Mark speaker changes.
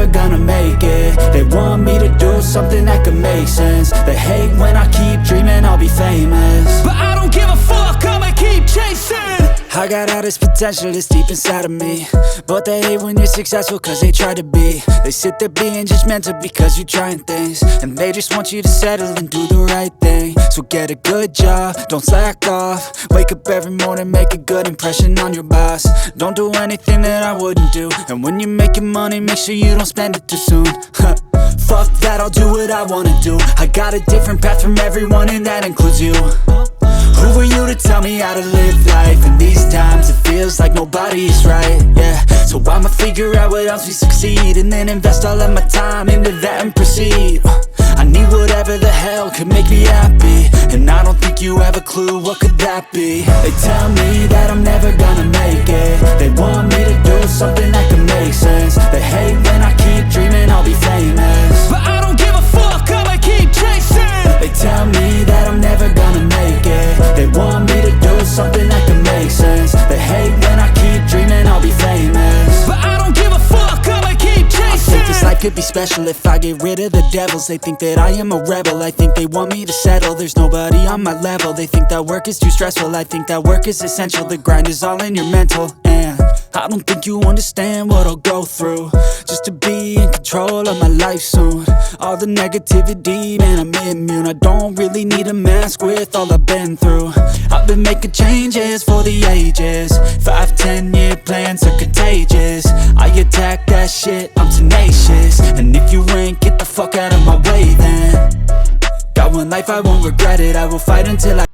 Speaker 1: never gonna make it. They want me to do something that could make sense. They hate when I keep dreaming I'll be famous, but I don't give a fuck, I'ma keep chasing. I got all this potential that's deep inside of me, but they hate when you're successful cause they try to be. They sit there being judgmental because you're trying things, and they just want you to settle and do the right thing. So get a good job, don't slack off. Wake up every morning, make a good impression on your boss. Don't do anything that I wouldn't do, and when you're making money, make sure you don't spend it too soon. Fuck that, I'll do what I wanna do. I got a different path from everyone, and that includes you. Who are you to tell me how to live life? In these times it feels like nobody is right, yeah. So I'ma figure out what else we succeed, and then invest all of my time into that and proceed. I need whatever the hell could make me happy, and I don't think you have a clue what could that be. They tell me that I'm never gonna make it. They want me to do something that could make sense. They hate when I keep dreaming I'll be famous, but I don't give a fuck, I'ma keep chasing. They tell me that I'm never gonna make it. They want me to do something that can make sense. They hate when I keep dreaming I'll be famous, but I don't give a fuck, I'ma keep chasing. I think this life could be special if I get rid of the devils. They think that I am a rebel, I think they want me to settle. There's nobody on my level. They think that work is too stressful, I think that work is essential. The grind is all in your mental, and I don't think you understand what I'll go through just to be in control of my life soon. All the negativity, man, I'm immune. I don't really need a mask with all I've been through. I've been making changes for the ages. 5-10 year plans are contagious. I attack that shit, I'm tenacious. And if you ain't, get the fuck out of my way then. Got one life, I won't regret it. I will fight until I